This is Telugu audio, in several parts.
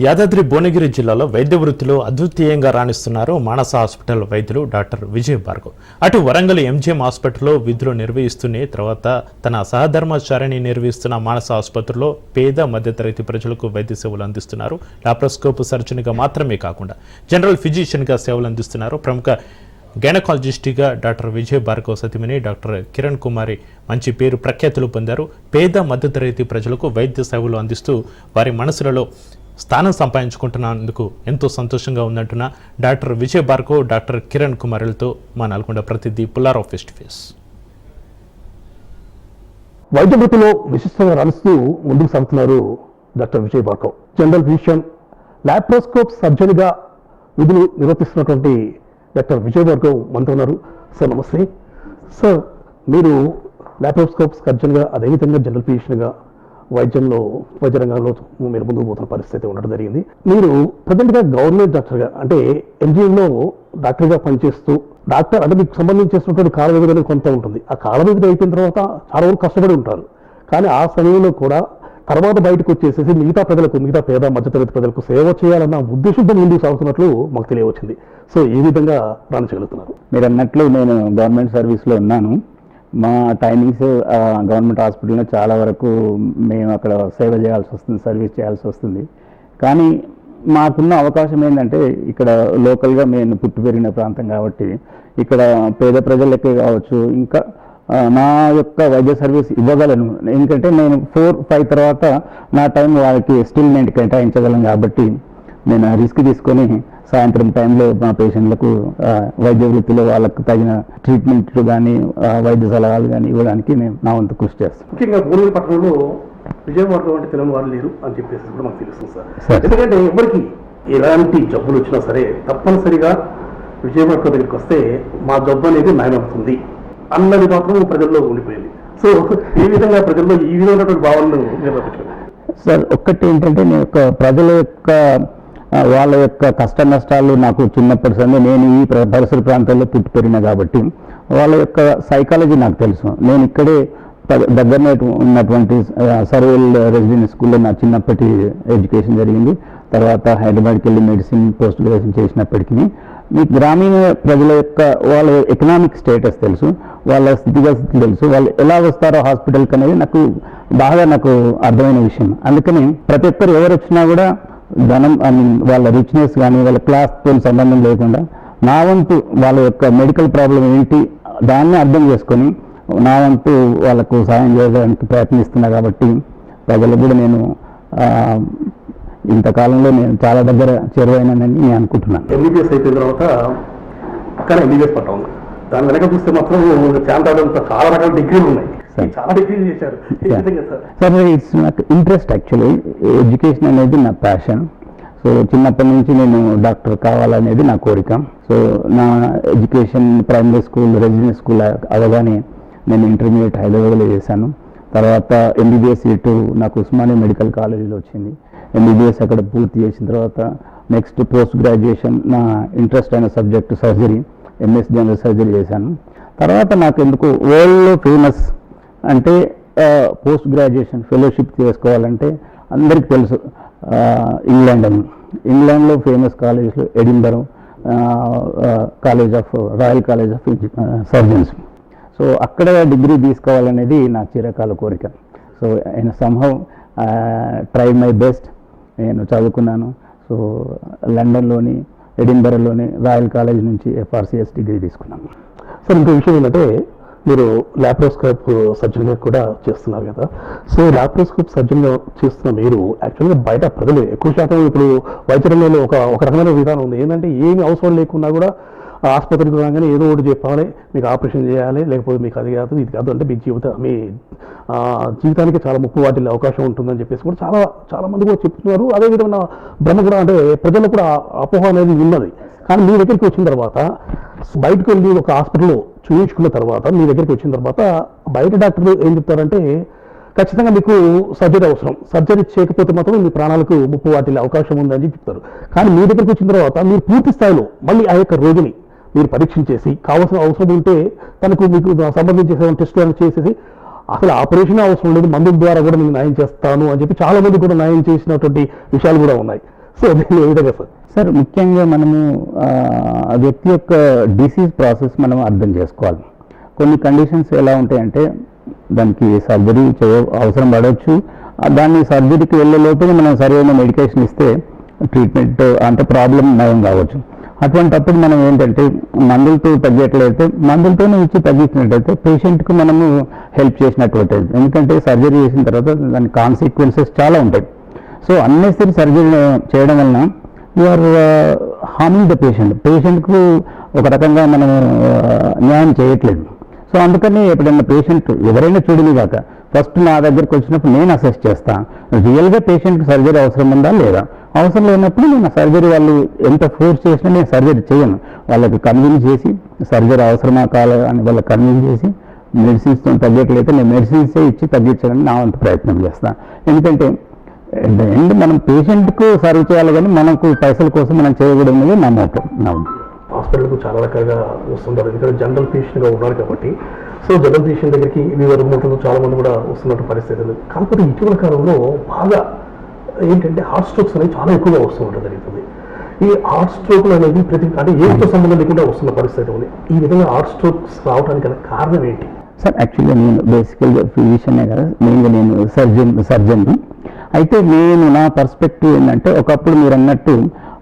యాదాద్రి భువనగిరి జిల్లాలో వైద్య వృత్తిలో అద్వితీయంగా రాణిస్తున్నారు మానస హాస్పిటల్ వైద్యులు డాక్టర్ విజయ్ భార్గవ్. అటు వరంగల్ ఎంజిఎం హాస్పిటల్లో విధులు నిర్వహిస్తూనే తర్వాత తన సహధర్మచారిని నిర్వహిస్తున్న మానస ఆసుపత్రిలో పేద మధ్యతరగతి ప్రజలకు వైద్య సేవలు అందిస్తున్నారు. లాప్రోస్కోప్ సర్జన్గా మాత్రమే కాకుండా జనరల్ ఫిజిషియన్గా సేవలు అందిస్తున్నారు. ప్రముఖ గైనకాలజిస్ట్గా డాక్టర్ విజయ్ భార్గవ్ సతీమణి డాక్టర్ కిరణ్ కుమారి మంచి పేరు ప్రఖ్యాతులు పొందారు. పేద మధ్యతరగతి ప్రజలకు వైద్య సేవలు అందిస్తూ వారి మనసులలో స్థానం సంపాదించుకుంటున్నందుకు ఎంతో సంతోషంగా ఉందంటున్న డాక్టర్ విజయ్ భార్గవ్, డాక్టర్ కిరణ్ కుమార్లతో మా నల్గొండ ప్రతినిధి పుల్లారావు ఫేస్ టు ఫేస్. వైద్య వృత్తిలో విశిష్టంగా రాణిస్తూ ముందుకు సాగుతున్నారు doctor Vijay Bhargav. General physician, laparoscope సర్జన్గా విధులు నిర్వర్తిస్తున్నటువంటి డాక్టర్ విజయ్ భార్గవ్ మనతో ఉన్నారు. సార్ నమస్తే. సార్, మీరు లాప్రోస్కోప్ సర్జన్గా, అదేవిధంగా జనరల్ ఫిజిషియన్గా వైద్య రంగంలో మీరు ముందుకు పోతున్న పరిస్థితి ఉండడం జరిగింది. మీరు ప్రజెంట్గా గవర్నమెంట్ డాక్టర్గా, అంటే ఎంజిఎంలో డాక్టర్గా పనిచేస్తూ, డాక్టర్ అంటే మీకు సంబంధించేసినటువంటి కాల వ్యవధి అనేది కొంత ఉంటుంది. ఆ కాల వ్యవధి అయిపోయిన తర్వాత చాలా వరకు కష్టపడి ఉంటారు. కానీ ఆ సమయంలో కూడా తర్వాత బయటకు వచ్చేసేసి మిగతా ప్రజలకు, మిగతా పేద మధ్యతరగతి ప్రజలకు సేవ చేయాలన్న ఉద్దేశంతో ముందుకు సాగుతున్నట్లు మాకు తెలియవచ్చింది. సో ఏ విధంగా రాణించగలుగుతున్నారు? మీరు అన్నట్లు నేను గవర్నమెంట్ సర్వీస్లో ఉన్నాను. మా టైమింగ్స్ గవర్నమెంట్ హాస్పిటల్లో చాలా వరకు మేము అక్కడ సేవ చేయాల్సి వస్తుంది, సర్వీస్ చేయాల్సి వస్తుంది. కానీ మాకున్న అవకాశం ఏంటంటే, ఇక్కడ లోకల్గా మేము పుట్టి పెరిగిన ప్రాంతం కాబట్టి ఇక్కడ పేద ప్రజలకే కావచ్చు, ఇంకా నా యొక్క వైద్య సర్వీస్ ఇవ్వగలను. ఎందుకంటే నేను 4-5 తర్వాత నా టైం వాళ్ళకి స్టిల్ నేను కేటాయించగలను. కాబట్టి నేను రిస్క్ తీసుకొని సాయంత్రం టైంలో మా పేషెంట్లకు వైద్య వృత్తిలో వాళ్ళకు తగిన ట్రీట్మెంట్ కానీ వైద్య సలహాలు కానీ ఇవ్వడానికి నేను నా వంతు కృషి చేస్తాను. ముఖ్యంగా భువనగిరి పట్టణంలో విజయ్ భార్గవ్ అంటే తెలియని వారు లేరు అని చెప్పేసి కూడా మాకు తెలుస్తుంది సార్. ఎందుకంటే ఎవరికి ఎలాంటి జబ్బులు వచ్చినా సరే తప్పనిసరిగా విజయ్ భార్గవ్ దగ్గరికి వస్తే మా జబ్బు అనేది నయమవుతుంది అన్నది మాత్రం ప్రజల్లో ఉండిపోయింది. సో ఈ విధంగా ప్రజల్లో ఈ విధమైనటువంటి భావనను నిర్వహించారు సార్. ఒక్కటి ఏంటంటే, నేను యొక్క ప్రజల యొక్క వాళ్ళ యొక్క కష్ట నష్టాలు నాకు చిన్నప్పటి సందే నేను ఈ పరిసర ప్రాంతాల్లో పుట్టి పెరిగిన కాబట్టి వాళ్ళ యొక్క సైకాలజీ నాకు తెలుసు. నేను ఇక్కడే దగ్గరనే ఉన్నటువంటి సర్వేల్ రెసిడెన్సీ స్కూల్లో నా చిన్నప్పటి ఎడ్యుకేషన్ జరిగింది. తర్వాత హైదరాబాద్కి వెళ్ళి మెడిసిన్ పోస్ట్ గ్రాడ్యుయేషన్ చేసినప్పటికీ మీ గ్రామీణ ప్రజల యొక్క వాళ్ళ ఎకనామిక్ స్టేటస్ తెలుసు, వాళ్ళ స్థితిగతులు తెలుసు, వాళ్ళు ఎలా వస్తారో హాస్పిటల్కి అనేది నాకు బాగా అర్థమైన విషయం. అందుకని ప్రతి ఒక్కరు ఎవరు వచ్చినా కూడా ధనం, వాళ్ళ రిచ్నెస్ కానీ వాళ్ళ క్లాస్తో సంబంధం లేకుండా నా వంతు వాళ్ళ యొక్క మెడికల్ ప్రాబ్లం ఏంటి దాన్ని అర్థం చేసుకొని నా వంతు వాళ్ళకు సాయం చేయడానికి ప్రయత్నిస్తున్నా. కాబట్టి ప్రజలకు కూడా నేను ఇంతకాలంలో నేను చాలా దగ్గర చేరువైనానని నేను అనుకుంటున్నాను. ఎంబీబీఎస్ అయిపోయిన తర్వాత అక్కడ ఎంబీబీఎస్ పట్టా ఉంది. దాని వెనక చూస్తే మాత్రం చాలా రకాల డిగ్రీలు ఉన్నాయి, చాలా డిగ్రీలు చేశారు. సార్, ఇట్స్ నాకు ఇంట్రెస్ట్. యాక్చువల్లీ ఎడ్యుకేషన్ అనేది నా ప్యాషన్. సో చిన్నప్పటి నుంచి నేను డాక్టర్ కావాలనేది నా కోరిక. సో నా education primary school, residency school అవగానే నేను ఇంటర్మీడియట్ హైదరాబాద్లో చేశాను. తర్వాత ఎంబీబీఎస్ సీటు నాకు ఉస్మానియా మెడికల్ కాలేజీలో వచ్చింది. ఎంబీబీఎస్ అక్కడ పూర్తి చేసిన తర్వాత నెక్స్ట్ పోస్ట్ గ్రాడ్యుయేషన్ నా ఇంట్రెస్ట్ అయిన subject surgery, MS general surgery చేశాను. తర్వాత నాకు ఎందుకు వరల్డ్లో ఫేమస్ అంటే పోస్ట్ గ్రాడ్యుయేషన్ ఫెలోషిప్ చేసుకోవాలంటే అందరికీ తెలుసు ఇంగ్లాండ్లో ఫేమస్ కాలేజెస్లో Edinburgh royal college of surgeons. So అక్కడ డిగ్రీ తీసుకోవాలనేది నా చిరకాల కోరిక. సో ఆయన సంహౌ ట్రై మై బెస్ట్. నేను చదువుకున్నాను. సో లండన్లోని ఎడింబరోలోని రాయల్ కాలేజ్ నుంచి FRCS డిగ్రీ తీసుకున్నాను. సార్, ఇంకో విషయం ఏంటంటే, మీరు లాప్రోస్కోప్ సర్జన్గా కూడా చేస్తున్నారు కదా. సో లాప్రోస్కోప్ సర్జన్గా చేస్తున్న మీరు యాక్చువల్గా బయట ప్రజలు ఎక్కువ శాతం ఇప్పుడు వైద్య రంగంలో ఒక రకమైన విధానం ఉంది. ఏంటంటే ఏమి అవసరం లేకున్నా కూడా ఆసుపత్రికి రాగానే ఏదో ఒకటి చెప్పాలి, మీకు ఆపరేషన్ చేయాలి, లేకపోతే మీకు అది కాదు ఇది కాదు అంటే మీ జీవితానికి చాలా ముప్పు వాటిల్లే అవకాశం ఉంటుందని చెప్పేసి కూడా చాలా మంది కూడా చెప్తున్నారు. అదేవిధంగా భ్రమ కూడా, అంటే ప్రజలకు కూడా అపోహ అనేది ఉన్నది. కానీ మీ దగ్గరికి వచ్చిన తర్వాత, బయటకు వెళ్ళి ఒక హాస్పిటల్లో చూయించుకున్న తర్వాత మీ దగ్గరికి వచ్చిన తర్వాత బయట డాక్టర్లు ఏం చెప్తారంటే, ఖచ్చితంగా మీకు సర్జరీ అవసరం, సర్జరీ చేయకపోతే మాత్రం మీ ప్రాణాలకు ముప్పు వాటిల్లే అవకాశం ఉందని చెప్తారు. కానీ మీ దగ్గరికి వచ్చిన తర్వాత మీరు పూర్తి స్థాయిలో మళ్ళీ ఆ యొక్క రోగిని మీరు పరీక్షించేసి కావాల్సిన అవసరం ఉంటే మీకు సంబంధించిన టెస్టులు చేసేసి అసలు ఆపరేషన్ అవసరం లేదు, మందుల ద్వారా కూడా నేను న్యాయం చేస్తాను అని చెప్పి చాలా మంది కూడా న్యాయం చేసినటువంటి విషయాలు కూడా ఉన్నాయి. సో దీన్ని ఏ విధంగా సార్? సార్ ముఖ్యంగా మనము ఆ వ్యక్తి యొక్క డిసీజ్ ప్రాసెస్ మనం అర్థం చేసుకోవాలి. కొన్ని కండిషన్స్ ఎలా ఉంటాయంటే దానికి సర్జరీ అవసరం పడవచ్చు, దాన్ని సర్జరీకి వెళ్ళే లోపల మనం సరైన మెడికేషన్ ఇస్తే ట్రీట్మెంట్ అంటే ప్రాబ్లం నయం కావచ్చు. అటువంటప్పుడు మనం ఏంటంటే మందులతో తగ్గట్లయితే మందులతోనే ఇచ్చి తగ్గించినట్లయితే పేషెంట్కి మనము హెల్ప్ చేసినట్టు అవుతుంది. ఎందుకంటే సర్జరీ చేసిన తర్వాత దాని కాన్సిక్వెన్సెస్ చాలా ఉంటాయి. సో అన్నెసరీ సర్జరీ చేయడం వలన యు ఆర్ హార్మింగ్ ద పేషెంట్కు ఒక రకంగా మనం న్యాయం చేయట్లేదు. సో అందుకని ఎప్పుడైనా పేషెంట్ ఎవరైనా చూడని కాక ఫస్ట్ నా దగ్గరికి వచ్చినప్పుడు నేను అసెస్ చేస్తాను, రియల్గా పేషెంట్కి సర్జరీ అవసరం ఉందా లేదా. అవసరం లేనప్పుడు నేను సర్జరీ వాళ్ళు ఎంత ఫోర్స్ చేసినా నేను సర్జరీ చేయను. వాళ్ళకి కన్విన్స్ చేసి సర్జరీ అవసరమా కాదా అని వాళ్ళకి కన్విన్స్ చేసి మెడిసిన్స్తో తగ్గట్లయితే నేను మెడిసిన్సే ఇచ్చి తగ్గించాలని నా వంతు ప్రయత్నం చేస్తాను. ఎందుకంటే ఎండ్ మనం పేషెంట్కు సర్వ్ చేయాలి కానీ మనకు పైసల కోసం మనం చేయకూడదు నా మోటం. హాస్పిటల్కు చాలా రకాలుగా వస్తుంటారు, ఎందుకంటే జనరల్ పేషెంట్గా ఉన్నారు కాబట్టి. సో జనరల్ పేషెంట్ దగ్గరికి వివరముంటుందో చాలా మంది కూడా వస్తున్నట్టు పరిస్థితి. కాకపోతే ఇటీవల కాలంలో బాగా ఏంటంటే హార్ట్ స్ట్రోక్స్ అనేవి చాలా ఎక్కువగా వస్తూ ఉండడం జరుగుతుంది. ఈ హార్ట్ స్ట్రోక్లు అనేది అంటే ఏజ్తో సంబంధం లేకుండా వస్తున్న పరిస్థితి ఉంది. ఈ విధంగా హార్ట్ స్ట్రోక్స్ రావడానికి గల కారణం ఏంటి? సార్ యాక్చువల్గా నేను బేసికల్గా ఫిజిషియనే కదా, మెయిన్గా నేను సర్జన్. అయితే నేను నా పర్స్పెక్టివ్ ఏంటంటే ఒకప్పుడు మీరు అన్నట్టు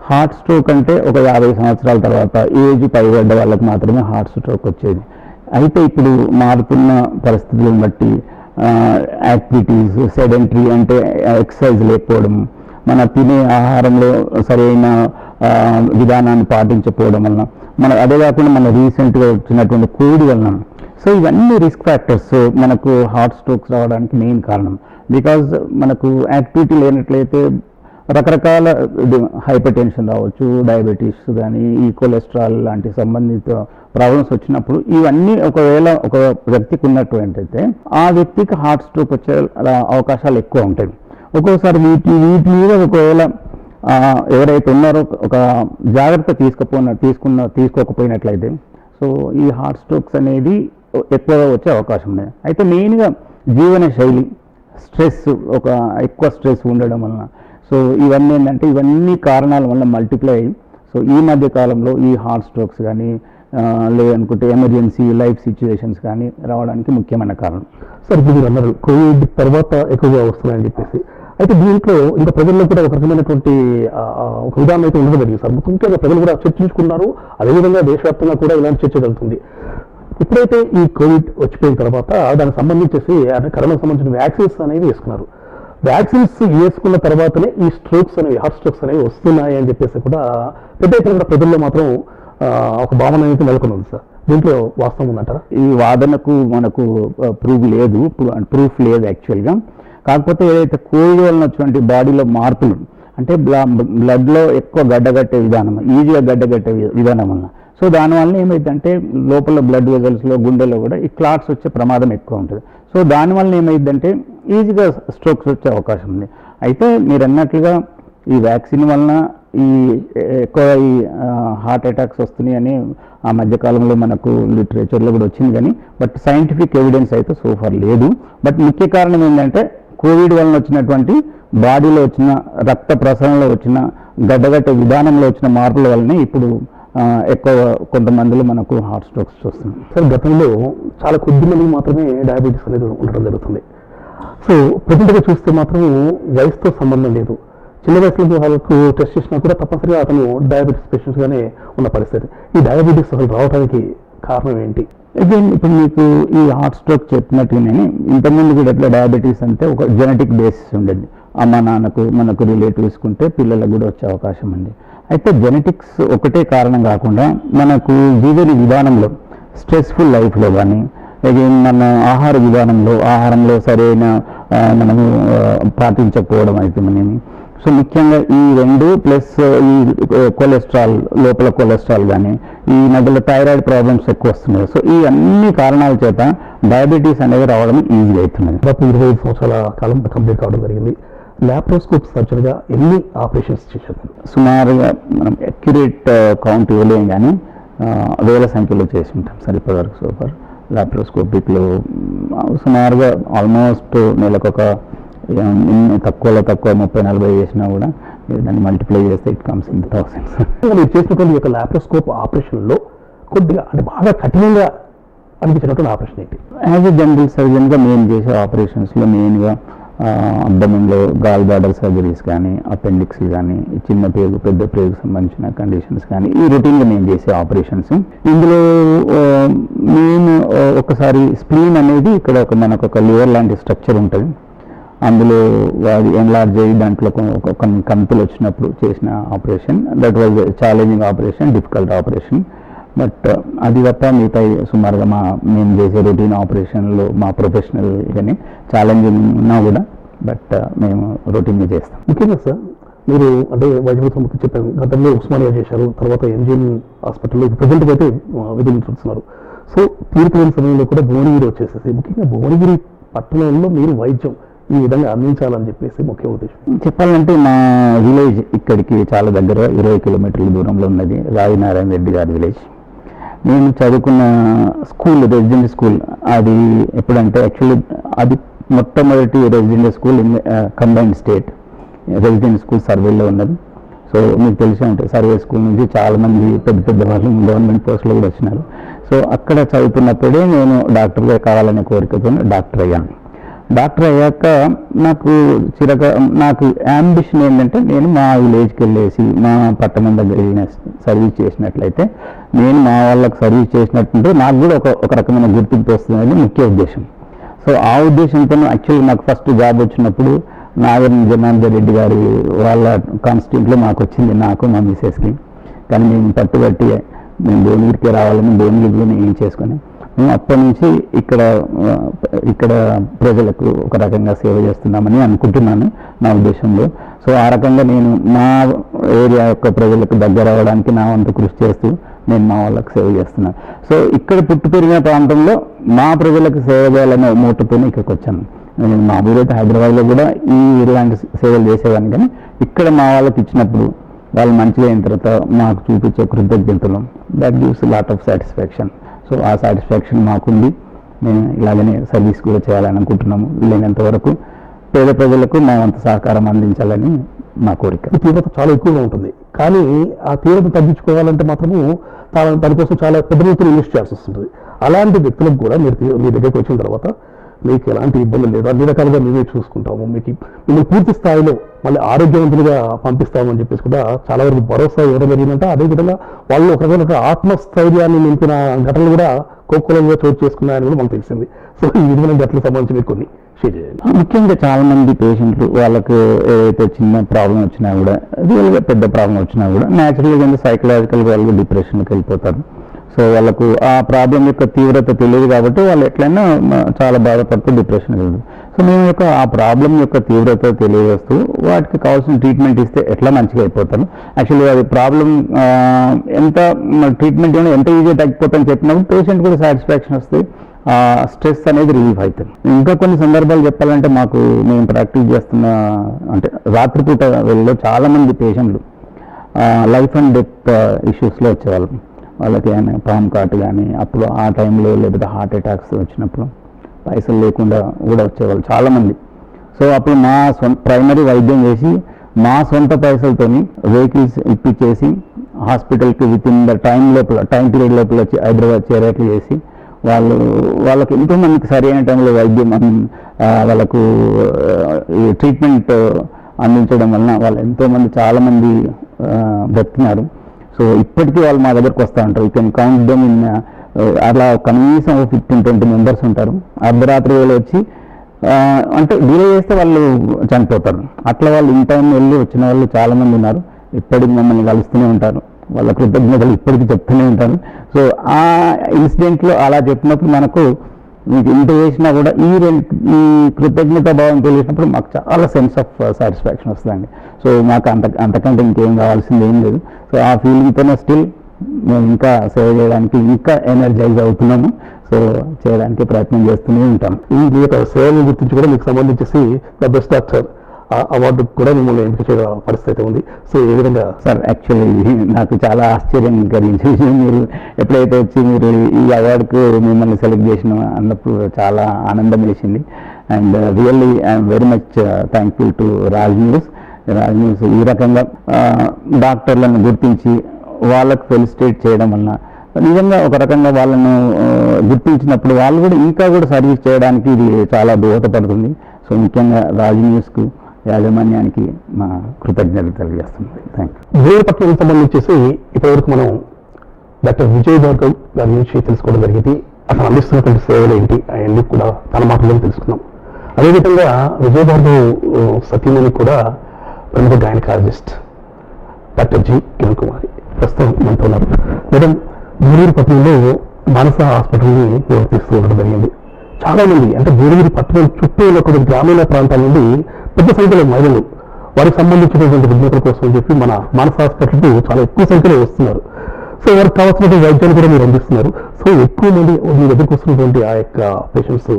హార్ట్ స్ట్రోక్ అంటే ఒక 50 సంవత్సరాల తర్వాత ఏజ్ పైబడ్డ వాళ్ళకి మాత్రమే హార్ట్ స్ట్రోక్ వచ్చేది. అయితే ఇప్పుడు మారుతున్న పరిస్థితులను బట్టి యాక్టివిటీస్ సెడెంటరీ అంటే ఎక్సర్సైజ్ లేకపోవడం, మన తినే ఆహారంలో సరైన విధానాన్ని పాటించకపోవడం వలన అదే కాకుండా మన రీసెంట్గా వచ్చినటువంటి కోవిడ్ వలన, సో ఇవన్నీ రిస్క్ ఫ్యాక్టర్స్ మనకు హార్ట్ స్ట్రోక్స్ రావడానికి మెయిన్ కారణం. బికాజ్ మనకు యాక్టివిటీ లేనట్లయితే రకరకాల హైపర్ టెన్షన్ రావచ్చు, డయాబెటీస్ కానీ ఈ కొలెస్ట్రాల్ లాంటి సంబంధిత ప్రాబ్లమ్స్ వచ్చినప్పుడు ఇవన్నీ ఒకవేళ ఒక వ్యక్తికి ఉన్నటువంటితే ఆ వ్యక్తికి హార్ట్ స్ట్రోక్ వచ్చే అవకాశాలు ఎక్కువ ఉంటాయి. ఒక్కోసారి వీటి మీద ఒకవేళ ఎవరైతే ఉన్నారో ఒక జాగ్రత్త తీసుకోకపోయినట్లయితే సో ఈ హార్ట్ స్ట్రోక్స్ అనేది ఎక్కువగా వచ్చే అవకాశం ఉంది. అయితే మెయిన్గా జీవన శైలి స్ట్రెస్, ఒక ఎక్కువ స్ట్రెస్ ఉండడం వలన, సో ఇవన్నీ ఏంటంటే ఇవన్నీ కారణాల వల్ల మల్టిప్లై అయ్యి సో ఈ మధ్య కాలంలో ఈ హార్ట్ స్ట్రోక్స్ కానీ లేదనుకుంటే ఎమర్జెన్సీ లైఫ్ సిచ్యువేషన్స్ కానీ రావడానికి ముఖ్యమైన కారణం. సార్ ఇప్పుడు మీరు అన్నారు కోవిడ్ తర్వాత ఎక్కువగా వస్తున్నాయని చెప్పేసి, అయితే దీంట్లో ఇంకా ప్రజల్లో కూడా ఒక రకమైనటువంటి ఒక విధానం అయితే ఉండడం జరిగింది సార్. ముఖ్యంగా ప్రజలు కూడా చర్చించుకున్నారు, అదేవిధంగా దేశవ్యాప్తంగా కూడా ఇలాంటి చర్చ జరుగుతుంది. ఇప్పుడైతే ఈ కోవిడ్ వచ్చిపోయిన తర్వాత దానికి సంబంధించేసి కరోనాకు సంబంధించిన వ్యాక్సిన్స్ అనేవి వేసుకున్నారు. వ్యాక్సిన్స్ వేసుకున్న తర్వాతనే ఈ స్ట్రోక్స్ అనేవి హార్ట్ స్ట్రోక్స్ అనేవి వస్తున్నాయి అని చెప్పేసి కూడా పెద్ద ఎత్తున ప్రజల్లో మాత్రం ఒక భావన అనేది నెలకొని ఉంది సార్. దీంట్లో వాస్తవం ఉందంటారా? ఈ వాదనకు మనకు ప్రూఫ్ లేదు యాక్చువల్గా. కాకపోతే ఏదైతే కోవిడ్ వలన వచ్చినటువంటి బాడీలో మార్పులు అంటే బ్లడ్లో ఎక్కువ గడ్డగట్టే విధానం, ఈజీగా గడ్డగట్టే విధానం వలన, సో దానివల్ల ఏమైందంటే లోపల బ్లడ్ వెజల్స్లో గుండెలో కూడా ఈ క్లాట్స్ వచ్చే ప్రమాదం ఎక్కువ ఉంటుంది. సో దానివల్ల ఏమైందంటే ఈజీగా స్ట్రోక్స్ వచ్చే అవకాశం ఉంది. అయితే మీరు అన్నట్లుగా ఈ వ్యాక్సిన్ వలన ఈ ఎక్కువ ఈ హార్ట్ అటాక్స్ వస్తున్నాయి అని ఆ మధ్యకాలంలో మనకు లిటరేచర్లో కూడా వచ్చింది కానీ బట్ సైంటిఫిక్ ఎవిడెన్స్ అయితే సోఫార్ లేదు. బట్ ముఖ్య కారణం ఏంటంటే కోవిడ్ వలన వచ్చినటువంటి బాడీలో వచ్చిన రక్త ప్రసరణలో వచ్చిన గడ్డగట్టే విధానంలో వచ్చిన మార్పుల వల్లనే ఇప్పుడు ఎక్కువ కొంతమందిలో మనకు హార్ట్ స్ట్రోక్స్ చూస్తున్నాం. సార్ గతంలో చాలా కొద్ది మందికి మాత్రమే డయాబెటీస్ అనేది ఉండడం జరుగుతుంది. సో ప్రజెంట్గా చూస్తే మాత్రం వయసుతో సంబంధం లేదు, చిన్న వయసులో వాళ్ళకు టెస్ట్ చేసినా కూడా తప్పనిసరిగా అతను డయాబెటీస్ పేషెంట్స్గానే ఉన్న పరిస్థితి. ఈ డయాబెటీస్ అసలు రావడానికి కారణం ఏంటి? అగైన్ ఇప్పుడు మీకు ఈ హార్ట్ స్ట్రోక్ చెప్పినట్టుగానే ఇంతకుముందు కూడా ఎట్లా డయాబెటీస్ అంటే ఒక జెనెటిక్ బేసిస్ ఉండేది, అమ్మ నాన్నకు మనకు రిలేటివ్స్ ఉంటే పిల్లలకు కూడా వచ్చే అవకాశం ఉంది. అయితే జెనెటిక్స్ ఒకటే కారణం కాకుండా మనకు జీవన విధానంలో స్ట్రెస్ఫుల్ లైఫ్లో కానీ అగైన్ మన ఆహారంలో సరైన మనము పాటించకపోవడం అయితే మనని, సో ముఖ్యంగా ఈ రెండు ప్లస్ ఈ లోపల కొలెస్ట్రాల్ కానీ ఈ మధ్యలో థైరాయిడ్ ప్రాబ్లమ్స్ ఎక్కువ వస్తున్నాయి. సో ఈ అన్ని కారణాల చేత డయాబెటీస్ అనేది రావడం ఈజీ అవుతున్నది. 25 సంవత్సరాల కాలం కంప్లీట్ కావడం జరిగింది. లాప్రోస్కోప్ సర్జరీగా ఎన్ని ఆపరేషన్స్ చేశారు? సుమారుగా మనం అక్యురేట్ కౌంట్ ఇవ్వలేం కానీ వేల సంఖ్యలో చేసి ఉంటాం సార్ ఇప్పటివరకు సోఫర్. లాప్రోస్కోపిక్లో సుమారుగా ఆల్మోస్ట్ నెలకు ఒక తక్కువ 30-40 చేసినా కూడా మీరు దాన్ని మల్టిప్లై చేస్తే ఇట్ కమ్స్ ఇన్ థౌసండ్స్. మీరు చేసినటువంటి ఈ యొక్క లాప్రోస్కోప్ ఆపరేషన్లో కొద్దిగా అంటే బాగా కఠినంగా అనిపించినటువంటి ఆపరేషన్ ఏంటి? యాజ్ ఎ జనరల్ సర్జన్గా మేము చేసే ఆపరేషన్స్లో మెయిన్గా అబ్డమన్లో గాల్ బ్లాడర్ సర్జరీస్ కానీ, అపెండిక్స్ కానీ, చిన్న పేగు పెద్ద పేగుకు సంబంధించిన కండిషన్స్ కానీ ఈ రొటీన్గా మేము చేసే ఆపరేషన్స్. ఇందులో మెయిన్ ఒకసారి స్ప్లీన్ అనేది ఇక్కడ మనకు ఒక లివర్ లాంటి స్ట్రక్చర్ ఉంటుంది, అందులో అది ఎన్లార్జ్ అయ్యి దాంట్లో కొన్ని కంతులు వచ్చినప్పుడు చేసిన operation. That was challenging operation, difficult operation. But అది తప్ప మిగతా సుమారుగా మేము చేసే రొటీన్ ఆపరేషన్లో మా ప్రొఫెషనల్ కానీ ఛాలెంజింగ్ ఉన్నా కూడా బట్ మేము రొటీన్గా చేస్తాం. ముఖ్యంగా సార్ మీరు అంటే వైద్యవృత్తులకు చెప్పారు, గతంలో ఉస్మానియా చేశారు, తర్వాత ఎంజిఎం హాస్పిటల్లో ప్రజెంట్గా అయితే విధులు నిర్వహిస్తున్నారు. సో తీర్పు లేని సమయంలో కూడా భువనగిరి వచ్చేసేసి ముఖ్యంగా భువనగిరి పట్టణంలో మీరు వైద్యం ఈ విధంగా అందించాలని చెప్పేసి ముఖ్య ఉద్దేశం. చెప్పాలంటే మా విలేజ్ ఇక్కడికి చాలా దగ్గర 20 కిలోమీటర్ల దూరంలో ఉన్నది రావి నారాయణ రెడ్డి గారి విలేజ్. నేను చదువుకున్న స్కూల్ రెసిడెంట్ స్కూల్ అది ఎప్పుడంటే యాక్చువల్లీ అది మొట్టమొదటి resident school in combined state resident school సర్వేలో ఉన్నది. సో మీకు తెలిసే ఉంటుంది సర్వే స్కూల్ నుంచి చాలామంది పెద్ద వాళ్ళు గవర్నమెంట్ పోస్టులో కూడా వచ్చినారు. సో అక్కడ చదువుతున్నప్పుడే నేను డాక్టర్గా కావాలనే కోరికతో డాక్టర్ అయ్యాను. డాక్టర్ అయ్యాక నాకు యాంబిషన్ ఏంటంటే నేను మా విలేజ్కి వెళ్ళేసి మా పట్టణం దగ్గర సర్వీస్ చేసినట్లయితే నేను మా వాళ్ళకి సర్వీస్ చేసినట్టుంటే నాకు కూడా ఒక రకమైన గుర్తింపు వస్తుందని ముఖ్య ఉద్దేశం. సో ఆ ఉద్దేశంతో యాక్చువల్లీ నాకు ఫస్ట్ జాబ్ వచ్చినప్పుడు నాగర్ జనార్దన్ రెడ్డి గారి వాళ్ళ కాన్స్టిట్యూంట్లో మాకు వచ్చింది, నాకు మా మిసెస్కి. కానీ మేము పట్టుబట్టి మేము భువనగిరికి రావాలని భువనగిరిలో ఏం చేసుకొని మేము అప్పటి నుంచి ఇక్కడ ప్రజలకు ఒక రకంగా సేవ చేస్తున్నామని అనుకుంటున్నాను నా ఉద్దేశంలో. సో ఆ రకంగా నేను మా ఏరియా యొక్క ప్రజలకు దగ్గర అవ్వడానికి నా వంతు కృషి చేస్తూ నేను మా వాళ్ళకి సేవ చేస్తున్నాను. సో ఇక్కడ పుట్టి పెరిగిన ప్రాంతంలో మా ప్రజలకు సేవ చేయాలనే మోటుతోనే ఇక్కడికి వచ్చాను. నేను మా ఊరైతే హైదరాబాద్లో కూడా ఈ ఇలాంటి సేవలు చేసేవాడిని, కానీ ఇక్కడ మా వాళ్ళకి ఇచ్చినప్పుడు వాళ్ళు మంచిగా అయిన తర్వాత మాకు చూపించే కృతజ్ఞతలు that gives lot of satisfaction. So ఆ సాటిస్ఫాక్షన్ మాకుంది. మేము ఇలాగనే సర్వీస్ కూడా చేయాలని అనుకుంటున్నాము. వీలైనంత వరకు పేద ప్రజలకు మా వంతు సహకారం అందించాలని మా కోరిక. తీవ్రత చాలా ఎక్కువగా ఉంటుంది, కానీ ఆ తీవ్రత తగ్గించుకోవాలంటే మాత్రము దానికోసం చాలా పెద్ద ఎత్తున ఇన్వెస్ట్ చేయాల్సి వస్తుంది. అలాంటి వ్యక్తులకు కూడా మీ దగ్గరికి వచ్చిన తర్వాత మీకు ఎలాంటి ఇబ్బందులు లేదు, అన్ని రకాలుగా మేమే చూసుకుంటాము, మిమ్మల్ని పూర్తి స్థాయిలో మళ్ళీ ఆరోగ్యవంతులుగా పంపిస్తామని చెప్పేసి కూడా చాలా వరకు భరోసా ఇవ్వడం జరిగిందంటే, అదేవిధంగా వాళ్ళు ఒక రకమైన ఆత్మస్థైర్యాన్ని నింపిన ఘటనలు కూడా కోకోలంగా చోటు చేసుకున్నాయని కూడా మనకు తెలిసింది. సో ఈ విధమైన ఘటనలకు సంబంధించి మీరు కొన్ని షేర్ చేయండి. ముఖ్యంగా చాలా మంది పేషెంట్లు వాళ్ళకు ఏదైతే చిన్న ప్రాబ్లం వచ్చినా కూడా, రియల్గా పెద్ద ప్రాబ్లం వచ్చినా కూడా న్యాచురల్గా సైకలాజికల్గా వాళ్ళు డిప్రెషన్కి వెళ్ళిపోతారు. సో వాళ్ళకు ఆ ప్రాబ్లం యొక్క తీవ్రత తెలియదు కాబట్టి వాళ్ళు ఎట్లయినా చాలా బాధపడుతూ డిప్రెషన్ వెళ్తారు. సో మేము ఆ ప్రాబ్లం యొక్క తీవ్రత తెలియజేస్తూ వాటికి కావాల్సిన ట్రీట్మెంట్ ఇస్తే ఎట్లా మంచిగా అయిపోతారు. యాక్చువల్లీ అది ప్రాబ్లం ఎంత ట్రీట్మెంట్ ఎంత ఈజీగా తగ్గిపోతామని చెప్పినప్పుడు పేషెంట్ కూడా సాటిస్ఫాక్షన్ వస్తుంది, స్ట్రెస్ అనేది రిలీఫ్ అవుతుంది. ఇంకా కొన్ని సందర్భాలు చెప్పాలంటే మేము ప్రాక్టీస్ చేస్తున్న అంటే రాత్రిపూట వెళ్ళి చాలామంది పేషెంట్లు లైఫ్ అండ్ డెత్ ఇష్యూస్లో వచ్చేవాళ్ళు. వాళ్ళకి పాము కాటు కానీ అప్పుడు ఆ టైంలో లేకపోతే హార్ట్ అటాక్స్ వచ్చినప్పుడు పైసలు లేకుండా కూడా వచ్చేవాళ్ళు చాలామంది. సో అప్పుడు మా ప్రైమరీ వైద్యం చేసి మా సొంత పైసలతో వెహికల్స్ ఇప్పించేసి హాస్పిటల్కి with in the time period లోపల వచ్చి హైదరాబాద్ చేరేట్లు చేసి వాళ్ళకి ఎంతోమందికి సరైన టైంలో వైద్యం వాళ్ళకు ట్రీట్మెంట్ అందించడం వలన వాళ్ళు ఎంతోమంది చాలామంది బ్రతికినారు. సో ఇప్పటికీ వాళ్ళు మా దగ్గరకు వస్తూ ఉంటారు. You can count them in అట్లా కనీసం 15-20 మెంబర్స్ ఉంటారు. అర్ధరాత్రి వేళ వచ్చి అంటే డిలే చేస్తే వాళ్ళు చనిపోతారు. అట్లా వాళ్ళు ఇన్ టైం వెళ్ళి వచ్చిన వాళ్ళు చాలామంది ఉన్నారు. ఇప్పటికి మమ్మల్ని కలుస్తూనే ఉంటారు, వాళ్ళ కృతజ్ఞతలు ఇప్పటికీ చెప్తూనే ఉంటారు. సో ఆ ఇన్సిడెంట్లో అలా చెప్పినప్పుడు మనకు మీకు ఇంత చేసినా కూడా ఈ కృతజ్ఞత భావం తెలిసినప్పుడు మాకు చాలా సెన్స్ ఆఫ్ సాటిస్ఫాక్షన్ వస్తుందండి. సో మాకు అంతకంటే ఇంకేం కావాల్సింది ఏం లేదు. సో ఆ ఫీలింగ్తోనే స్టిల్ మేము ఇంకా సేవ చేయడానికి ఇంకా ఎనర్జైజ్ అవుతున్నాము. సో చేయడానికి ప్రయత్నం చేస్తూనే ఉంటాం. ఈ యొక్క సేవలు గుర్తించి కూడా మీకు సంబంధించేసి ద బెస్ట్ డాక్టర్ అవార్డు కూడా మిమ్మల్ని ఎంపిక చేయడం పరిస్థితి ఉంది. సో ఏ విధంగా సార్, యాక్చువల్లీ నాకు చాలా ఆశ్చర్యం కలిగించే విషయం, మీరు ఎప్పుడైతే వచ్చి మీరు ఈ అవార్డుకు మిమ్మల్ని సెలెక్ట్ చేసిన అన్నప్పుడు చాలా ఆనందం వేసింది. And really I'm very much thankful to Raj news ఈ రకంగా డాక్టర్లను గుర్తించి వాళ్ళకు ఫెలిసిటేట్ చేయడం వలన నిజంగా ఒక రకంగా వాళ్ళను గుర్తించినప్పుడు వాళ్ళు కూడా ఇంకా కూడా సర్వీస్ చేయడానికి ఇది చాలా దోహదపడుతుంది. సో ముఖ్యంగా రాజ్ న్యూస్కు యాజమాన్యానికి మా కృతజ్ఞతలు తెలియజేస్తున్నాం. Thank you. విజయపట్నం సంబంధించేసి ఇప్పటివరకు మనం డాక్టర్ విజయ్ భార్గవ్ గారి నుంచి తెలుసుకోవడం జరిగింది. అతను అందిస్తున్నటువంటి సేవలు ఏంటి అవన్నీ కూడా తన మాటల్లో తెలుసుకున్నాం. అదేవిధంగా విజయ్ భార్గవ్ సతీమణి కూడా ప్రముఖ గైనకాలజిస్ట్ డాక్టర్ జి కిరణ్ కుమారి ప్రస్తుతం మనతో ఉన్నారు. మేడం, గూడూరుపట్నంలో మానస హాస్పిటల్ని నిర్వర్తిస్తూ ఉండడం జరిగింది. చాలా మంది అంటే గూడూరుపట్నం చుట్టూ ఉన్న గ్రామీణ ప్రాంతాల నుండి పెద్ద సంఖ్యలో మహిళలు వారికి సంబంధించినటువంటి విజ్ఞతల కోసం అని చెప్పి మన మానస హాస్పిటల్కు చాలా ఎక్కువ సంఖ్యలో వస్తున్నారు. సో వారికి కావాల్సినటువంటి వైద్యాలు కూడా మీరు అందిస్తున్నారు. సో ఎక్కువ మంది మీ దగ్గరకు వస్తున్నటువంటి ఆ యొక్క పేషెంట్స్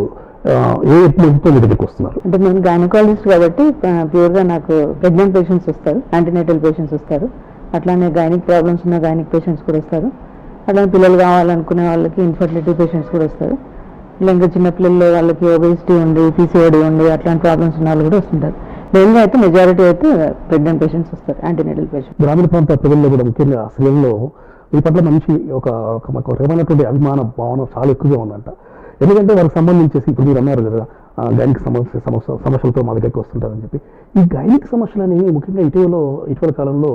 ఏ ఎట్లతో మీ దగ్గరికి వస్తున్నారు? అంటే నేను గైనకాలజిస్ట్ కాబట్టి ప్యూర్గా నాకు ప్రెగ్నెంట్ పేషెంట్స్ వస్తారు, యాంటీనేటల్ పేషెంట్స్ వస్తారు, అట్లానే గైనిక్ ప్రాబ్లమ్స్ ఉన్న గైనిక్ పేషెంట్స్ కూడా వస్తారు, అట్లానే పిల్లలు కావాలనుకునే వాళ్ళకి ఇన్ఫర్టిలిటీ పేషెంట్స్ కూడా వస్తారు. ఇలా ఇంకా చిన్నపిల్లల్లో వాళ్ళకి ఒబేసిటీ ఉండి పీసీఓడి ఉండి అట్లాంటి ప్రాబ్లమ్స్ ఉన్న వాళ్ళు కూడా వస్తుంటారు. మెయిన్గా అయితే మెజారిటీ అయితే ప్రెగ్నెంట్ పేషెంట్స్ వస్తారు, యాంటీనేటల్ పేషెంట్స్. గ్రామీణ ప్రాంత ప్రజల్లో కూడా ముఖ్యంగా స్త్రీలలో ఈ పట్ల మంచి ఒక రకమైనటువంటి అభిమాన భావన చాలా ఎక్కువగా ఉందంట. ఎందుకంటే వారికి సంబంధించేసి ఇప్పుడు మీరు అన్నారు కదా గైనిక్ సమస్యలతో మా దగ్గరికి వస్తుంటారని చెప్పి. ఈ గైనిక్ సమస్యలు అనేవి ముఖ్యంగా ఇటీవల కాలంలో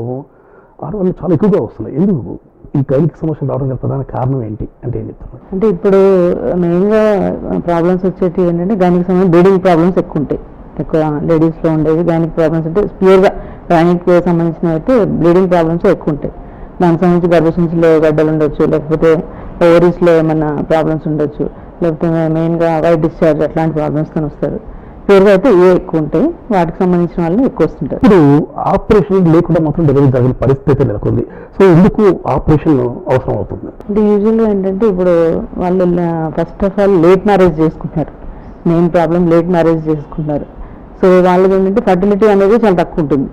ఆడవాళ్ళు చాలా ఎక్కువగా వస్తున్నాయి. ఎందుకు ఈ గైనిక్ సమస్యలు రావడం ప్రధాన కారణం ఏంటి అంటే ఏం చెప్తున్నారు? అంటే ఇప్పుడు మెయిన్గా ప్రాబ్లమ్స్ వచ్చేటి ఏంటంటే గైనిక్ సంబంధించి బ్లీడింగ్ ప్రాబ్లమ్స్ ఎక్కువ ఉంటాయి. ఎక్కువ లేడీస్లో ఉండేవి గైనిక్ ప్రాబ్లమ్స్ అంటే ప్యూర్గా గైనిక్ సంబంధించినవి అయితే బ్లీడింగ్ ప్రాబ్లమ్స్ ఎక్కువ ఉంటాయి. దానికి సంబంధించి గర్భసంచిలో గడ్డలు ఉండొచ్చు, లేకపోతే ఓవరీస్లో ఏమైనా ప్రాబ్లమ్స్ ఉండొచ్చు, లేకపోతే మెయిన్గా వైట్ డిశ్చార్జ్ అట్లాంటి ప్రాబ్లమ్స్తో వస్తారు. ప్యూర్గా అయితే ఇవే ఎక్కువ ఉంటాయి, వాటికి సంబంధించిన వాళ్ళు ఎక్కువ వస్తుంటారు. ఇప్పుడు ఆపరేషన్ లేకుండా మాత్రం డెలివరీ జరిగిన పరిస్థితి నెలకొంది. సో ఎందుకు ఆపరేషన్ అవసరం అవుతుంది? అంటే యూజువల్గా ఏంటంటే ఇప్పుడు వాళ్ళు first of all late marriage చేసుకుంటున్నారు. మెయిన్ ప్రాబ్లం లేట్ మ్యారేజ్ చేసుకుంటున్నారు. సో వాళ్ళకి ఏంటంటే ఫర్టిలిటీ అనేది చాలా తక్కువ ఉంటుంది.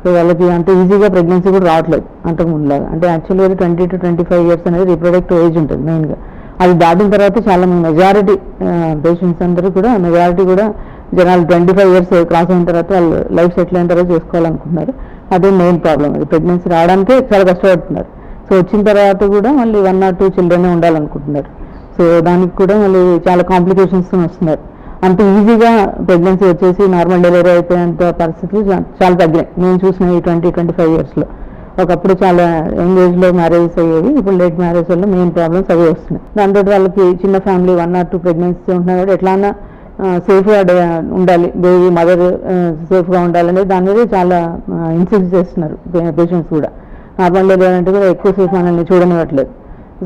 సో వాళ్ళకి అంత ఈజీగా ప్రెగ్నెన్సీ కూడా రావట్లేదు అంతకు ముందులాగా. అంటే యాక్చువల్గా 20 to 25 years అనేది రీప్రొడక్టివ్ ఏజ్ ఉంటుంది మెయిన్గా. అది దాటిన తర్వాత చాలా మెజారిటీ పేషెంట్స్ అందరూ కూడా మెజారిటీ కూడా జనాలు 25 years క్రాస్ అయిన తర్వాత వాళ్ళు లైఫ్ సెటిల్ అయిన తర్వాత చేసుకోవాలనుకుంటున్నారు. అదే మెయిన్ ప్రాబ్లం. అది ప్రెగ్నెన్సీ రావడానికే చాలా కష్టపడుతున్నారు. సో వచ్చిన తర్వాత కూడా మళ్ళీ 1 or 2 children ఉండాలనుకుంటున్నారు. సో దానికి కూడా మళ్ళీ చాలా కాంప్లికేషన్స్ వస్తున్నారు. అంత ఈజీగా ప్రెగ్నెన్సీ వచ్చేసి నార్మల్ డెలివరీ అయిపోయేంత పరిస్థితులు చాలా తగ్గినాయి నేను చూసిన ఈ 20-25 yearsలో. ఒకప్పుడు చాలా యంగ్ ఏజ్లో మ్యారేజెస్ అయ్యేవి, ఇప్పుడు లేట్ మ్యారేజ్ వల్ల మెయిన్ ప్రాబ్లమ్స్ అవే వస్తున్నాయి. దాంతో వాళ్ళకి చిన్న ఫ్యామిలీ 1 or 2 ప్రెగ్నెన్సీ ఉంటున్నా కూడా ఎట్లన్నా సేఫ్గా ఉండాలి, బేబీ మదర్ సేఫ్గా ఉండాలనేది దాని మీద చాలా ఇన్సిస్ట్ చేస్తున్నారు పేషెంట్స్ కూడా. నార్మల్ డెలివరీ అంటే కూడా ఎక్కువసేపు మనల్ని చూడనివ్వట్లేదు.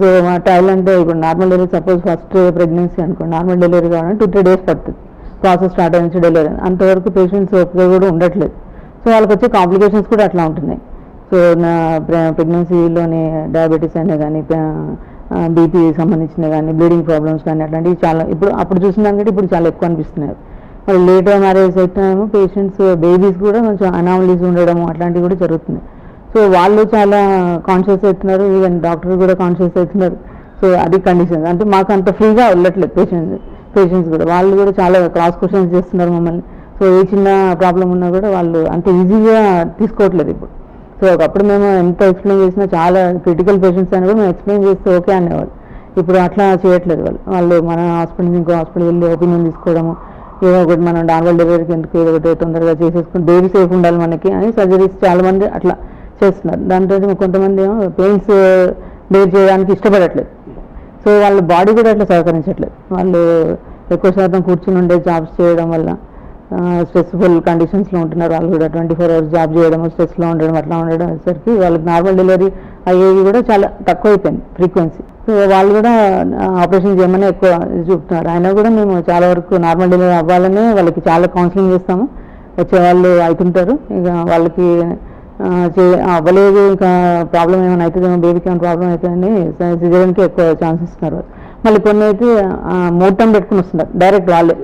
సో మా ట్రయల్ అంటే ఇప్పుడు normal delivery suppose first pregnancy అనుకోండి, నార్మల్ డెలివరీ కావాలంటే 2-3 days పడుతుంది ప్రాసెస్ స్టార్ట్ అయిన నుంచి డెలివరీ. అంతవరకు పేషెంట్స్ ఓపిక కూడా ఉండట్లేదు. సో వాళ్ళకి వచ్చే కాంప్లికేషన్స్ కూడా అట్లా ఉంటున్నాయి. సో నా ప్రెగ్నెన్సీలోని డయాబెటీస్ అయినా కానీ బీపీ సంబంధించినవి కానీ బ్లీడింగ్ ప్రాబ్లమ్స్ కానీ అట్లాంటివి చాలా అప్పుడు చూసిన దానికంటే ఇప్పుడు చాలా ఎక్కువ అనిపిస్తున్నాయి. మరి లేటర్ మ్యారేజ్ అయితేనేమో పేషెంట్స్ బేబీస్ కూడా కొంచెం అనామలీస్ ఉండడము అట్లాంటివి కూడా జరుగుతున్నాయి. సో వాళ్ళు చాలా కాన్షియస్ అవుతున్నారు, ఈవెన్ డాక్టర్ కూడా కాన్షియస్ అవుతున్నారు. సో అది కండిషన్. అంటే మాకు అంత ఫ్రీగా వెళ్ళట్లేదు పేషెంట్స్ కూడా. వాళ్ళు కూడా చాలా క్రాస్ క్వశ్చన్స్ చేస్తున్నారు మమ్మల్ని. సో ఏ చిన్న ప్రాబ్లం ఉన్నా కూడా వాళ్ళు అంత ఈజీగా తీసుకోవట్లేదు ఇప్పుడు. సో ఒకప్పుడు మేము ఎంత ఎక్స్ప్లెయిన్ చేసినా చాలా క్రిటికల్ పేషెంట్స్ అయినా కూడా మేము ఎక్స్ప్లెయిన్ చేస్తే ఓకే అనేవాళ్ళు. ఇప్పుడు అట్లా చేయట్లేదు వాళ్ళు మన హాస్పిటల్ ఇంకో హాస్పిటల్ వెళ్ళి ఒపీనియన్ తీసుకోవడము, ఏదో ఒకటి మనం నార్మల్ డెలివరీకి ఎందుకు ఏదో ఒకటి తొందరగా చేసేసుకుని బేబీ సేఫ్ ఉండాలి మనకి అని సర్జరీస్ చాలా మంది అట్లా చేస్తున్నారు. దాంతో కొంతమంది ఏమో పెయిన్స్ బేర్ చేయడానికి ఇష్టపడట్లేదు. సో వాళ్ళ బాడీ కూడా అట్లా సహకరించట్లేదు. వాళ్ళు ఎక్కువ శాతం కూర్చుని ఉండే జాబ్స్ చేయడం వల్ల స్ట్రెస్ఫుల్ కండిషన్స్లో ఉంటున్నారు. వాళ్ళు కూడా 24 hours జాబ్ చేయడం, స్ట్రెస్లో ఉండడం అట్లా ఉండడం వచ్చేసరికి వాళ్ళకి నార్మల్ డెలివరీ అయ్యేవి కూడా చాలా తక్కువ అయిపోయింది ఫ్రీక్వెన్సీ. సో వాళ్ళు కూడా ఆపరేషన్ చేయమని ఎక్కువ చూపుతున్నారు. అయినా కూడా మేము చాలా వరకు నార్మల్ డెలివరీ అవ్వాలనే వాళ్ళకి చాలా కౌన్సిలింగ్ చేస్తాము. వచ్చే వాళ్ళు అవుతుంటారు. ఇక వాళ్ళకి అవ్వలేదు ఇంకా ప్రాబ్లం ఏమైనా అవుతుందేమో, బేబీకి ఏమైనా ప్రాబ్లం అవుతుందని సిజేరియన్కి ఎక్కువ ఛాన్స్ ఇస్తున్నారు. మళ్ళీ కొన్ని అయితే మోటం పెట్టుకుని వస్తున్నారు డైరెక్ట్ వాళ్ళే.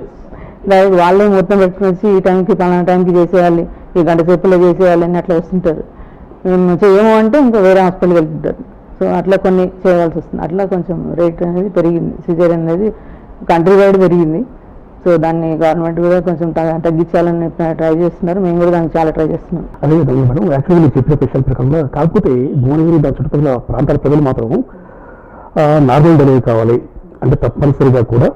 డైరెక్ట్ వాళ్ళే మొత్తం పెట్టుకుని వచ్చి ఈ టైంకి పలానా టైంకి చేసేయాలి, ఈ గంట సేపులో చేసేయాలి అని అట్లా వస్తుంటారు. మేము చేయము అంటే ఇంకా వేరే హాస్పిటల్కి వెళ్తుంటారు. సో అట్లా కొన్ని చేయవలసి వస్తుంది. అట్లా కొంచెం రేట్ అనేది పెరిగింది. సిజేరియన్ అనేది కంట్రీ వైడ్ పెరిగింది. సో దాన్ని గవర్నమెంట్ కూడా కొంచెం తగ్గించాలని ట్రై చేస్తున్నారు. మేము కూడా దానికి చాలా ట్రై చేస్తున్నాం. అదేవిధంగా మేడం, యాక్చువల్లీ మీరు చెప్పిన స్పెషల్ ప్రకారంగా కాకపోతే భువనగిరి దాని చుట్టుపక్కల ప్రాంతాల ప్రజలు మాత్రం నార్మల్ డెలివరీ కావాలి అంటే తప్పనిసరిగా కూడా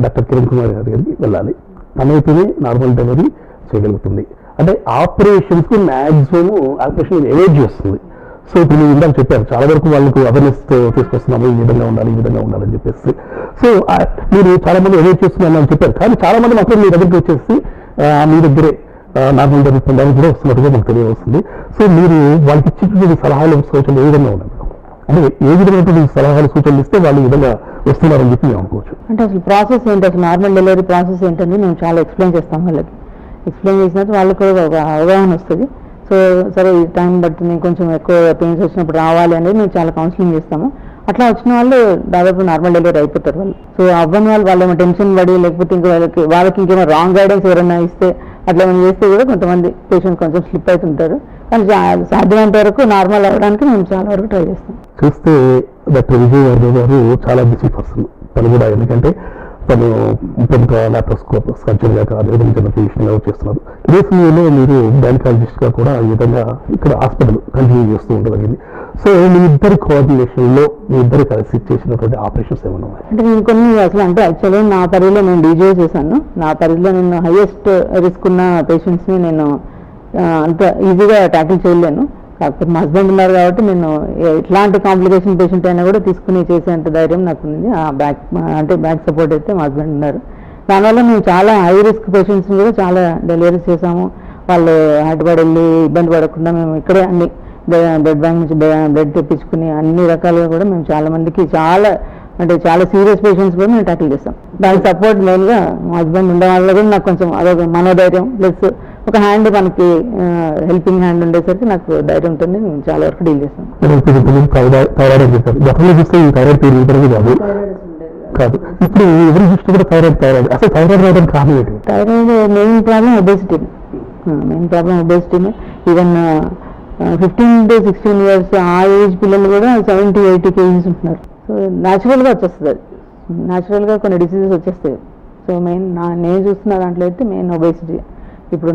డాక్టర్ కిరణ్ కుమార్ గారి దగ్గరికి వెళ్ళాలి. తనైతేనే నార్మల్ డెలివరీ చేయగలుగుతుంది. అంటే ఆపరేషన్స్కి మ్యాక్సిమం ఆపరేషన్ అవాయిడ్ చేస్తుంది. సో ఇప్పుడు మీరు ఇందాక చెప్పారు, చాలా వరకు వాళ్ళకు అవేర్నెస్ తీసుకొస్తున్నాము, ఈ విధంగా ఉండాలి, ఈ విధంగా ఉండాలని చెప్పేసి. సో మీరు చాలా మంది అవాయిడ్ చేస్తున్నారని చెప్పారు, కానీ చాలా మంది మాత్రం మీ దగ్గరికి వచ్చేసి మీ దగ్గరే నార్మల్ డెలివరీ పొందాలని కూడా వస్తున్నట్టుగా మాకు తెలియవస్తుంది. సో మీరు వాళ్ళకి ఇచ్చినటువంటి సలహాలు సూచనలు ఏ విధంగా ఉన్నాయి? అంటే ఏ విధమైనటువంటి సలహాలు సూచనలు ఇస్తే వాళ్ళు ఈ విధంగా వస్తున్నారని చెప్పి మేము అనుకోవచ్చు. అంటే అసలు ప్రాసెస్ ఏంటి, అసలు నార్మల్ డెలివరీ ప్రాసెస్ ఏంటని మేము చాలా ఎక్స్ప్లెయిన్ చేస్తాం. వాళ్ళకి ఎక్స్ప్లెయిన్ చేసినట్టు వాళ్ళకి కూడా ఒక అవగాహన వస్తుంది. సో సరే ఈ టైం పడుతుంది, కొంచెం ఎక్కువ పెయిన్స్ వచ్చినప్పుడు రావాలి అనేది మేము చాలా కౌన్సిలింగ్ చేస్తాము. అట్లా వచ్చిన వాళ్ళు దాదాపు నార్మల్ డెలివరీ అయిపోతారు వాళ్ళు. సో అవ్వని వాళ్ళు ఏమో టెన్షన్ పడి లేకపోతే ఇంకా వాళ్ళకి ఇంకేమో రాంగ్ గైడెన్స్ ఎవరైనా ఇస్తే అట్లా ఏమైనా చేస్తే కూడా కొంతమంది పేషెంట్ కొంచెం స్లిప్ అవుతుంటారు. కానీ సాధ్యమైనంత వరకు నార్మల్ అవ్వడానికి మేము చాలా వరకు ట్రై చేస్తాం. చూస్తే డాక్టర్ విజయవర్ధన్ గారు చాలా బిజీ పర్సన్. తను కూడా ఎందుకంటే తను ప్రముఖ లాప్రోస్కోప్ సర్జన్గా అదేవిధంగా పొజిషన్గా చేస్తున్నారు. ఇదే సమయంలో మీరు గైనకాలజిస్ట్గా కూడా ఈ విధంగా ఇక్కడ హాస్పిటల్ కంటిన్యూ చేస్తూ ఉండగలిగింది. సో మీ ఇద్దరి కోఆర్డినేషన్లో మీ ఇద్దరు కలిసి చేసినటువంటి ఆపరేషన్స్ ఏమైనా ఉన్నాయి? అంటే నేను కొన్ని అసలు అంటే యాక్చువల్లీ నా పరిధిలో నేను డీజే చేశాను. నా పరిధిలో నేను హైయెస్ట్ రిస్క్ ఉన్న పేషెంట్స్ని నేను అంత ఈజీగా ట్యాకిల్ చేయలేను. కాకపోతే మా హస్బెండ్ ఉన్నారు కాబట్టి నేను ఎట్లాంటి కాంప్లికేషన్ పేషెంట్ అయినా కూడా తీసుకుని చేసేంత ధైర్యం నాకు ఉంది. ఆ బ్యాక్ సపోర్ట్ అయితే మా హస్బెండ్ ఉన్నారు. దానివల్ల మేము చాలా హై రిస్క్ పేషెంట్స్ని కూడా చాలా డెలివరీస్ చేసాము. వాళ్ళు హైదరాబాద్ వెళ్ళి ఇబ్బంది పడకుండా మేము ఇక్కడే అన్ని బ్లడ్ బ్యాంక్ నుంచి బ్లడ్ తెప్పించుకుని అన్ని రకాలుగా కూడా మేము చాలా మందికి చాలా సీరియస్ పేషెంట్స్ కూడా మేము ట్యాకిల్ చేస్తాం. దానికి సపోర్ట్ మెయిన్గా మా హస్బెండ్ ఉండే వాళ్ళ కూడా నాకు కొంచెం అదొక మనోధైర్యం ప్లస్ ఒక హ్యాండ్ మనకి హెల్పింగ్ హ్యాండ్ ఉండేసరికి నాకు ధైర్యం ఉంటుంది. మేము చాలా వరకు డీల్ చేస్తాం. కాదు ఇప్పుడు ఎవరి దృష్టి కూడా థైరాయిడ్ అసలు థైరాయిడ్ రావడానికి కారణం ఏంటి? థైరాయిడ్ మెయిన్ ప్రాబ్లం ఒబేసిటీనే. ఈవెన్ 15 to 16 years ఆ ఏజ్ పిల్లలు కూడా 70-80 kgs ఉంటున్నారు. సో న్యాచురల్గా వచ్చేస్తుంది, అది న్యాచురల్గా కొన్ని డిసీజెస్ వచ్చేస్తాయి. సో నేను చూస్తున్న దాంట్లో అయితే మెయిన్ ఒబేసిటీ. ఇప్పుడు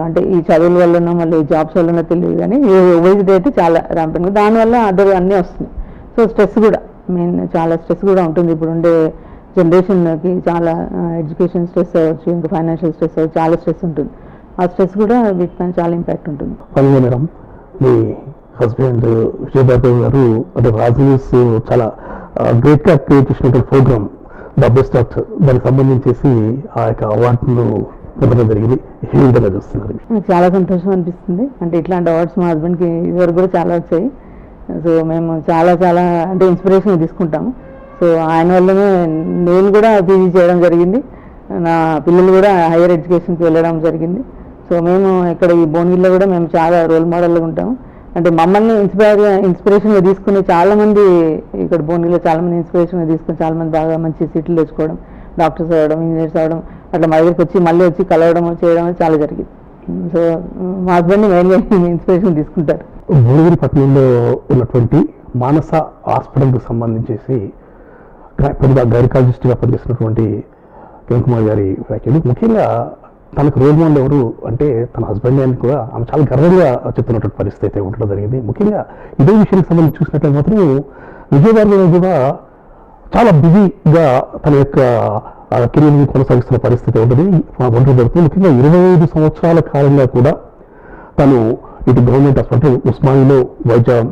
అంటే ఈ చదువుల వల్ల మళ్ళీ జాబ్స్ వల్ల తెలియదు, కానీ ఒబేసిటీ అయితే చాలా ర్యాంపెంట్. దానివల్ల అదర్ అన్నీ వస్తుంది. సో స్ట్రెస్ కూడా మెయిన్, చాలా స్ట్రెస్ కూడా ఉంటుంది. ఇప్పుడు ఉండే జనరేషన్కి చాలా ఎడ్యుకేషన్ స్ట్రెస్ అవ్వచ్చు, ఇంకా ఫైనాన్షియల్ స్ట్రెస్ అవ్వచ్చు, చాలా స్ట్రెస్ ఉంటుంది. ఆ స్ట్రెస్ కూడా వీటిపైన చాలా ఇంపాక్ట్ ఉంటుంది. మేడం, మీ హస్బెండ్ విజయభార్గవ్ గారు అంటే రాజనీస్ చాలా గ్రేట్గా క్రియేట్ చేసినటువంటి ప్రోగ్రామ్ ద బెస్ట్ ఆఫ్ దానికి సంబంధించేసి ఆ యొక్క అవార్డును పొందడం జరిగింది. ఏ విధంగా చూస్తున్నారు? నాకు చాలా సంతోషం అనిపిస్తుంది. అంటే ఇట్లాంటి అవార్డ్స్ మా హస్బెండ్కి ఇదివరకు కూడా చాలా వచ్చాయి. సో మేము చాలా అంటే ఇన్స్పిరేషన్ తీసుకుంటాము. సో ఆయన వల్లనే నేను కూడా పీజీ చేయడం జరిగింది, నా పిల్లలు కూడా హైయర్ ఎడ్యుకేషన్కి వెళ్ళడం జరిగింది. సో మేము ఇక్కడ ఈ భువనగిరిలో కూడా మేము చాలా రోల్ మోడల్గా ఉంటాము. అంటే మమ్మల్ని ఇన్స్పిరేషన్గా తీసుకుని చాలామంది ఇక్కడ భువనగిరిలో చాలామంది ఇన్స్పిరేషన్గా తీసుకుని చాలామంది బాగా మంచి సీట్లు తెచ్చుకోవడం, డాక్టర్స్ అవ్వడం, ఇంజనీర్స్ అవ్వడం, అట్లా మా దగ్గరికి మళ్ళీ వచ్చి కలవడం చేయడం చాలా జరిగింది. సో మా హస్బెండ్ని మెయిన్గా ఇన్స్పిరేషన్ తీసుకుంటారు. భువనగిరి పట్టణంలో ఉన్నటువంటి మానస హాస్పిటల్కి సంబంధించేసి గైనకాలజిస్ట్గా పనిచేస్తున్నటువంటి కిరణ్ కుమార్ గారి వ్యాఖ్యలు, ముఖ్యంగా తనకు రోల్ మోడల్ ఎవరు అంటే తన హస్బెండ్ అని కూడా ఆమె చాలా గర్వంగా చెప్తున్నటువంటి పరిస్థితి అయితే ఉండడం జరిగింది. ముఖ్యంగా ఇదే విషయానికి సంబంధించి చూసినట్లయితే మాత్రం విజయభార్గవ్ కూడా చాలా బిజీగా తన యొక్క కెరీర్ని కొనసాగిస్తున్న పరిస్థితి ఉంటుంది జరుగుతుంది. ముఖ్యంగా 25 సంవత్సరాల కాలంగా కూడా తను ఇటు గవర్నమెంట్ హాస్పిటల్ ఉస్మానియాలో వైద్యం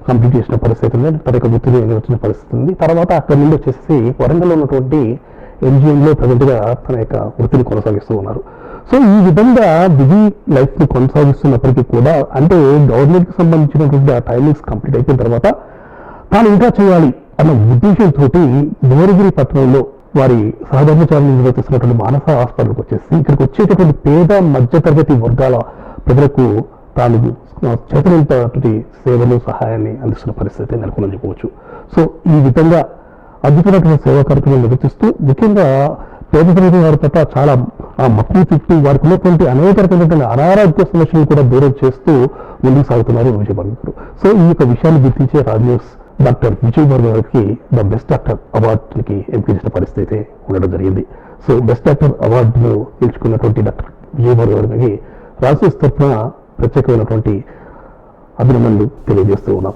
కంప్లీట్ చేసిన పరిస్థితి ఉంది. తన యొక్క వృత్తిని నిర్వహించిన పరిస్థితి ఉంది. తర్వాత అక్కడి నుండి వచ్చేసి వరంగల్లో ఉన్నటువంటి ఎంజిఎంలో ప్రజెంట్గా తన యొక్క వృత్తిని కొనసాగిస్తూ ఉన్నారు. సో ఈ విధంగా బిజీ లైఫ్ని కొనసాగిస్తున్నప్పటికీ కూడా అంటే గవర్నమెంట్కి సంబంధించినటువంటి ఆ టైమింగ్స్ కంప్లీట్ అయిపోయిన తర్వాత తాను ఇంకా చేయాలి అన్న ఉద్దేశంతో భువనగిరి పట్టణంలో వారి సహధర్మచారులు నిర్వర్తిస్తున్నటువంటి మానస హాస్పిటల్కి వచ్చేసి ఇక్కడికి వచ్చేటటువంటి పేద మధ్యతరగతి వర్గాల ప్రజలకు తాను చేతనంతటి సేవలు సహాయాన్ని అందిస్తున్న పరిస్థితి నెలకొందని చెప్పవచ్చు. సో ఈ విధంగా అద్భుతమైనటువంటి సేవా కార్యక్రమాలు నిర్వర్తిస్తూ ముఖ్యంగా పేద ప్రజల వారి పట్ల చాలా మక్కువ చుట్టూ వారికి ఉన్నటువంటి అనేక రకమైనటువంటి అనారోగ్య సమస్యలు కూడా దూరం చేస్తూ ముందుకు సాగుతున్నారు విజయ్ భార్గవ్ గారు. సో ఈ యొక్క విషయాన్ని గుర్తించే రాజ్ న్యూస్ డాక్టర్ విజయ్ భార్గవ్ గారికి ద బెస్ట్ డాక్టర్ అవార్డుకి ఎంపిక చేసిన పరిస్థితి అయితే ఉండడం జరిగింది. సో బెస్ట్ డాక్టర్ అవార్డును గెలుచుకున్నటువంటి డాక్టర్ విజయ్ భార్గవ్ గారికి రాజ్ న్యూస్ తరఫున ప్రత్యేకమైనటువంటి అభినందనలు తెలియజేస్తూ ఉన్నాం.